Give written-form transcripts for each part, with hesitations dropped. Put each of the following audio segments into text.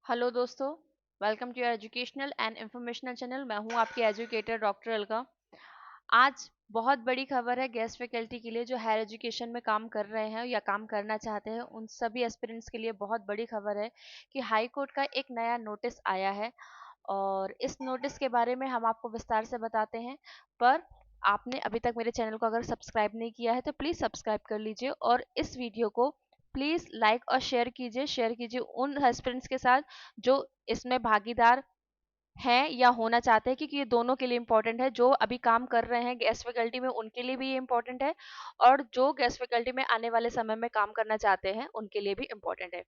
Hello दोस्तों, welcome to your educational and informational channel. मैं हूं आपकी एजुकेटर डॉक्टर अलका। आज बहुत बड़ी खबर है गेस्ट फैकल्टी के लिए जो हायर एजुकेशन में काम कर रहे हैं या काम करना चाहते हैं। उन सभी एस्पिरेंट्स के लिए बहुत बड़ी खबर है कि हाई कोर्ट का एक नया नोटिस आया है और इस नोटिस के बारे में हम आपको विस्तार से बताते हैं। पर आपने अभी तक मेरे चैनल को अगर सब्सक्राइब नहीं किया है तो प्लीज़ सब्सक्राइब कर लीजिए और इस वीडियो को प्लीज़ लाइक और शेयर कीजिए उन एस्पिरेंट्स के साथ जो इसमें भागीदार हैं या होना चाहते हैं, क्योंकि ये दोनों के लिए इम्पोर्टेंट है। जो अभी काम कर रहे हैं गेस्ट फैकल्टी में उनके लिए भी ये इम्पोर्टेंट है और जो गेस्ट फैकल्टी में आने वाले समय में काम करना चाहते हैं उनके लिए भी इम्पोर्टेंट है।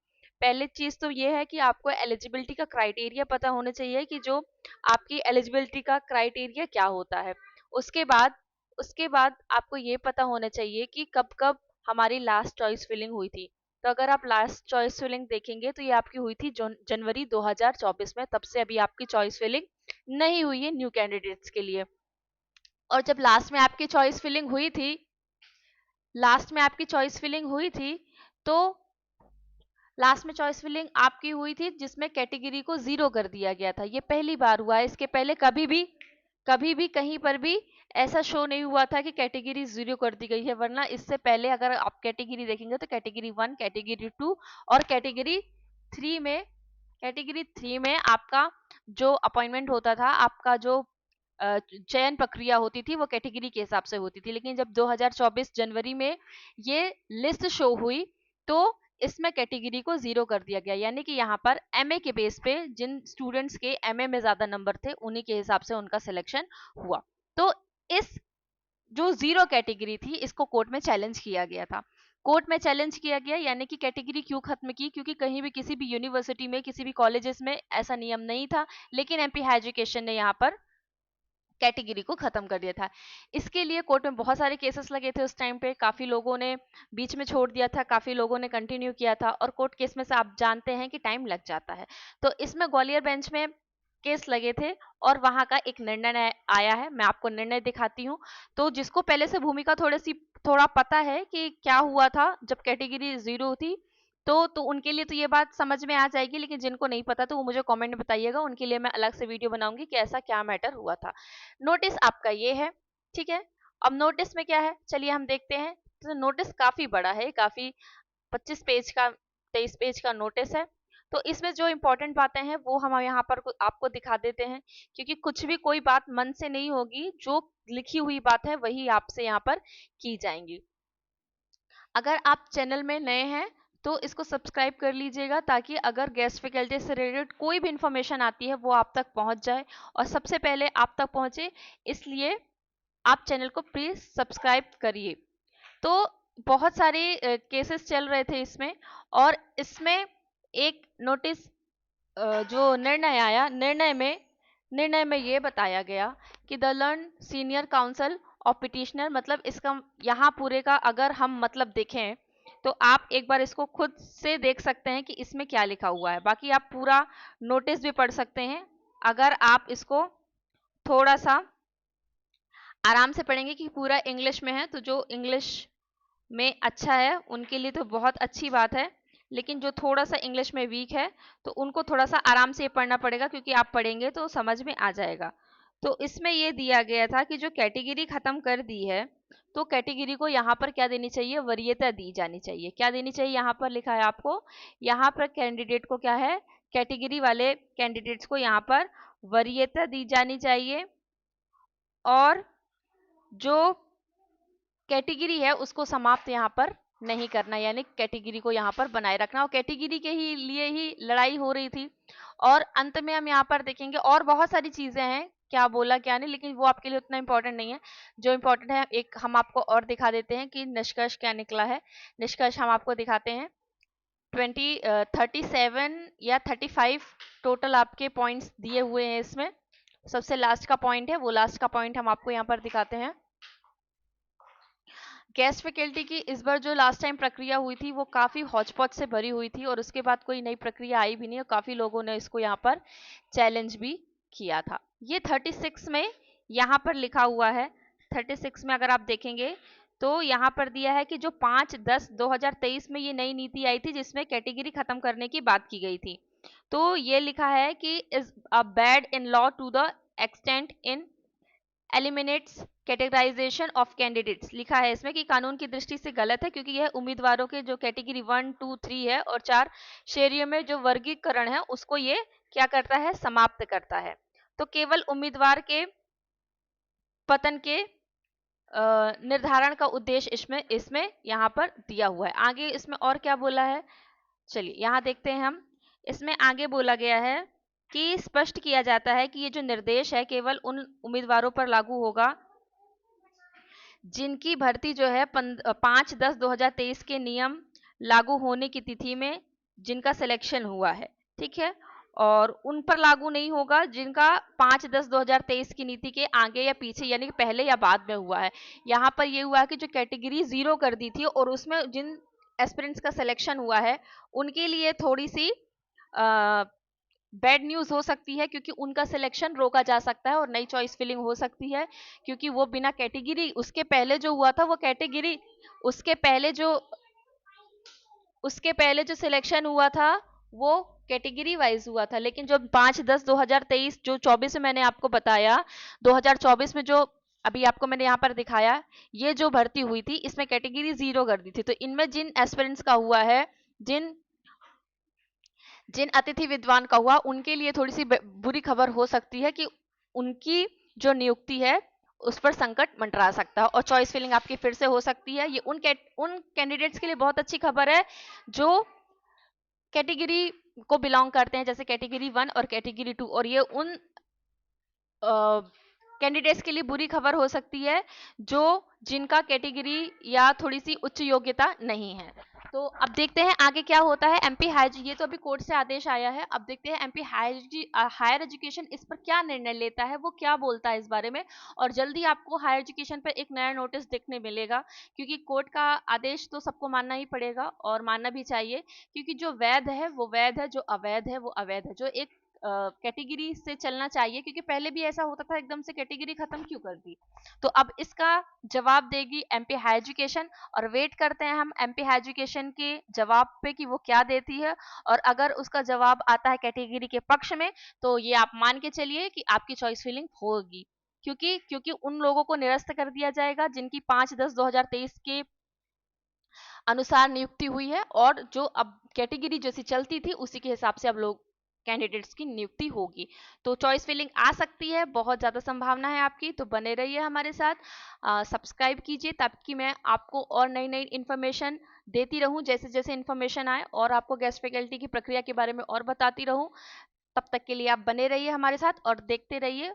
पहली चीज तो ये है कि आपको एलिजिबिलिटी का क्राइटेरिया पता होना चाहिए कि जो आपकी एलिजिबिलिटी का क्राइटेरिया क्या होता है। उसके बाद उसके बाद आपको ये पता होना चाहिए कि कब कब हमारी लास्ट चॉइस फिलिंग हुई थी। तो अगर आप लास्ट चॉइस फिलिंग देखेंगे तो ये आपकी हुई थी जनवरी 2024 में। तब से अभी आपकी चॉइस फिलिंग नहीं हुई है न्यू कैंडिडेट्स के लिए। और जब लास्ट में आपकी चॉइस फिलिंग हुई थी तो लास्ट में चॉइस फिलिंग आपकी हुई थी जिसमें कैटेगरी को जीरो कर दिया गया था। ये पहली बार हुआ है। इसके पहले कभी भी कहीं पर भी ऐसा शो नहीं हुआ था कि कैटेगरी जीरो कर दी गई है। वरना इससे पहले अगर आप कैटेगरी देखेंगे तो कैटेगरी 1, कैटेगरी 2 और थ्री में कैटेगरी थ्री में आपका जो अपॉइंटमेंट होता था, आपका जो चयन प्रक्रिया होती थी वो कैटेगरी के हिसाब से होती थी। लेकिन जब 2024 जनवरी में ये लिस्ट शो हुई तो इसमें कैटेगरी को जीरो कर दिया गया। यानी कि यहाँ पर एमए के बेस पे जिन स्टूडेंट्स के एमए में ज्यादा नंबर थे उन्हीं के हिसाब से उनका सिलेक्शन हुआ। तो इस जो जीरो कैटेगरी थी इसको कोर्ट में चैलेंज किया गया था। कोर्ट में चैलेंज किया गया यानी कि कैटेगरी क्यों खत्म की? क्योंकि कहीं भी किसी भी यूनिवर्सिटी में किसी भी कॉलेजेस में ऐसा नियम नहीं था, लेकिन एमपी हाई एजुकेशन ने यहाँ पर कैटेगरी को खत्म कर दिया था। इसके लिए कोर्ट में बहुत सारे केसेस लगे थे। उस टाइम पे काफी लोगों ने बीच में छोड़ दिया था, काफी लोगों ने कंटिन्यू किया था और कोर्ट केस में से आप जानते हैं कि टाइम लग जाता है। तो इसमें ग्वालियर बेंच में केस लगे थे और वहां का एक निर्णय आया है। मैं आपको निर्णय दिखाती हूँ। तो जिसको पहले से भूमिका थोड़ा पता है कि क्या हुआ था जब कैटेगरी जीरो थी, तो उनके लिए तो ये बात समझ में आ जाएगी। लेकिन जिनको नहीं पता तो वो मुझे कमेंट में बताइएगा, उनके लिए मैं अलग से वीडियो बनाऊंगी कि ऐसा क्या मैटर हुआ था। नोटिस आपका ये है, ठीक है। अब नोटिस में क्या है चलिए हम देखते हैं। तो नोटिस काफी बड़ा है, काफी 25 पेज का 23 पेज का नोटिस है। तो इसमें जो इंपॉर्टेंट बातें हैं वो हम यहाँ पर आपको दिखा देते हैं, क्योंकि कुछ भी कोई बात मन से नहीं होगी। जो लिखी हुई बात है वही आपसे यहाँ पर की जाएंगी। अगर आप चैनल में नए हैं तो इसको सब्सक्राइब कर लीजिएगा ताकि अगर गेस्ट फैकल्टी से रिलेटेड कोई भी इंफॉर्मेशन आती है वो आप तक पहुंच जाए और सबसे पहले आप तक पहुंचे। इसलिए आप चैनल को प्लीज सब्सक्राइब करिए। तो बहुत सारे केसेस चल रहे थे इसमें और इसमें एक नोटिस जो निर्णय में ये बताया गया कि the learn senior council of petitioner, मतलब इसका यहाँ पूरे का अगर हम मतलब देखें तो आप एक बार इसको खुद से देख सकते हैं कि इसमें क्या लिखा हुआ है। बाकी आप पूरा नोटिस भी पढ़ सकते हैं अगर आप इसको थोड़ा सा आराम से पढ़ेंगे कि पूरा इंग्लिश में है। तो जो इंग्लिश में अच्छा है उनके लिए तो बहुत अच्छी बात है, लेकिन जो थोड़ा सा इंग्लिश में वीक है तो उनको थोड़ा सा आराम से पढ़ना पड़ेगा, क्योंकि आप पढ़ेंगे तो समझ में आ जाएगा। तो इसमें ये दिया गया था कि जो कैटेगरी खत्म कर दी है तो कैटेगरी को यहाँ पर क्या देनी चाहिए? वरीयता दी जानी चाहिए। क्या देनी चाहिए? यहाँ पर लिखा है आपको, यहाँ पर कैंडिडेट को क्या है, कैटेगरी वाले कैंडिडेट्स को यहाँ पर वरीयता दी जानी चाहिए और जो कैटेगरी है उसको समाप्त यहाँ पर नहीं करना, यानी कैटेगरी को यहाँ पर बनाए रखना। और कैटेगरी के ही लिए ही लड़ाई हो रही थी। और अंत में हम यहाँ पर देखेंगे और बहुत सारी चीजें हैं, क्या बोला क्या नहीं, लेकिन वो आपके लिए उतना इंपॉर्टेंट नहीं है। जो इंपॉर्टेंट है एक हम आपको और दिखा देते हैं कि निष्कर्ष क्या निकला है। निष्कर्ष हम आपको दिखाते हैं। 37 या 35 टोटल आपके पॉइंट्स दिए हुए हैं इसमें। सबसे लास्ट का पॉइंट है, वो लास्ट का पॉइंट हम आपको यहाँ पर दिखाते हैं। गेस्ट फैकल्टी की इस बार जो लास्ट टाइम प्रक्रिया हुई थी वो काफ़ी हौच-पौच से भरी हुई थी और उसके बाद कोई नई प्रक्रिया आई भी नहीं और काफ़ी लोगों ने इसको यहाँ पर चैलेंज भी किया था। ये 36 में यहाँ पर लिखा हुआ है। 36 में अगर आप देखेंगे तो यहाँ पर दिया है कि जो 5/10/2023 में ये नई नीति आई थी जिसमें कैटेगरी खत्म करने की बात की गई थी। तो ये लिखा है कि is a bad in law to the extent in eliminates categorisation of candidates, लिखा है इसमें कि कानून की दृष्टि से गलत है क्योंकि यह उम्मीदवारों के जो कैटेगरी 1, 2, 3 है और 4 श्रेणियों में जो वर्गीकरण है उसको ये क्या करता है, समाप्त करता है। तो केवल उम्मीदवार के पतन के निर्धारण का उद्देश्य इसमें इसमें यहाँ पर दिया हुआ है। आगे इसमें और क्या बोला है, चलिए यहाँ देखते हैं हम। इसमें आगे बोला गया है कि स्पष्ट किया जाता है कि ये जो निर्देश है केवल उन उम्मीदवारों पर लागू होगा जिनकी भर्ती जो है 5/10/2023 के नियम लागू होने की तिथि में जिनका सिलेक्शन हुआ है, ठीक है। और उन पर लागू नहीं होगा जिनका 5/10/2023 की नीति के आगे या पीछे यानी कि पहले या बाद में हुआ है। यहाँ पर ये हुआ कि जो कैटेगरी 0 कर दी थी और उसमें जिन एस्पिरेंट्स का सिलेक्शन हुआ है उनके लिए थोड़ी सी बैड न्यूज हो सकती है क्योंकि उनका सिलेक्शन रोका जा सकता है और नई चॉइस फिलिंग हो सकती है क्योंकि वो बिना कैटेगरी उसके पहले जो हुआ था वो कैटेगरी उसके पहले जो सिलेक्शन हुआ था वो कैटेगरी वाइज हुआ था। लेकिन जो 5/10/2023 जो 24 में मैंने आपको बताया 2024 में जो अभी आपको मैंने यहाँ पर दिखाया ये जो भर्ती हुई थी इसमें कैटेगरी 0 कर दी थी। तो इनमें जिन एस्पिरेंट्स का हुआ है जिन जिन अतिथि विद्वान का हुआ उनके लिए थोड़ी सी बुरी खबर हो सकती है कि उनकी जो नियुक्ति है उस पर संकट मंडरा सकता है और चॉइस फिलिंग आपकी फिर से हो सकती है। ये उन कैंडिडेट्स के लिए बहुत अच्छी खबर है जो कैटेगरी को बिलोंग करते हैं जैसे कैटेगरी 1 और कैटेगरी 2, और ये उन कैंडिडेट्स के लिए बुरी खबर हो सकती है जो जिनका कैटेगरी या थोड़ी सी उच्च योग्यता नहीं है। तो अब देखते हैं आगे क्या होता है। एमपी हायर, ये तो अभी कोर्ट से आदेश आया है, अब देखते हैं एमपी हायर एजुकेशन इस पर क्या निर्णय लेता है, वो क्या बोलता है इस बारे में। और जल्दी आपको हायर एजुकेशन पर एक नया नोटिस देखने मिलेगा क्योंकि कोर्ट का आदेश तो सबको मानना ही पड़ेगा और मानना भी चाहिए क्योंकि जो वैध है वो वैध है, जो अवैध है वो अवैध है। जो एक कैटेगरी से चलना चाहिए क्योंकि पहले भी ऐसा होता था एकदम से कैटेगरी खत्म क्यों कर दी। तो अब इसका जवाब देगी एमपी हायर एजुकेशन और वेट करते हैं हम एमपी हायर एजुकेशन के जवाब पे कि वो क्या देती है। और अगर उसका जवाब आता है कैटेगरी के पक्ष में तो ये आप मान के चलिए कि आपकी चॉइस फिलिंग होगी क्योंकि उन लोगों को निरस्त कर दिया जाएगा जिनकी 5/10/2023 के अनुसार नियुक्ति हुई है और जो अब कैटेगरी जैसी चलती थी उसी के हिसाब से अब लोग कैंडिडेट्स की नियुक्ति होगी। तो चॉइस फिलिंग आ सकती है, बहुत ज़्यादा संभावना है आपकी। तो बने रहिए हमारे साथ, सब्सक्राइब कीजिए ताकि मैं आपको और नई नई इन्फॉर्मेशन देती रहूं जैसे जैसे इन्फॉर्मेशन आए और आपको गेस्ट फैकल्टी की प्रक्रिया के बारे में और बताती रहूं। तब तक के लिए आप बने रहिए हमारे साथ और देखते रहिए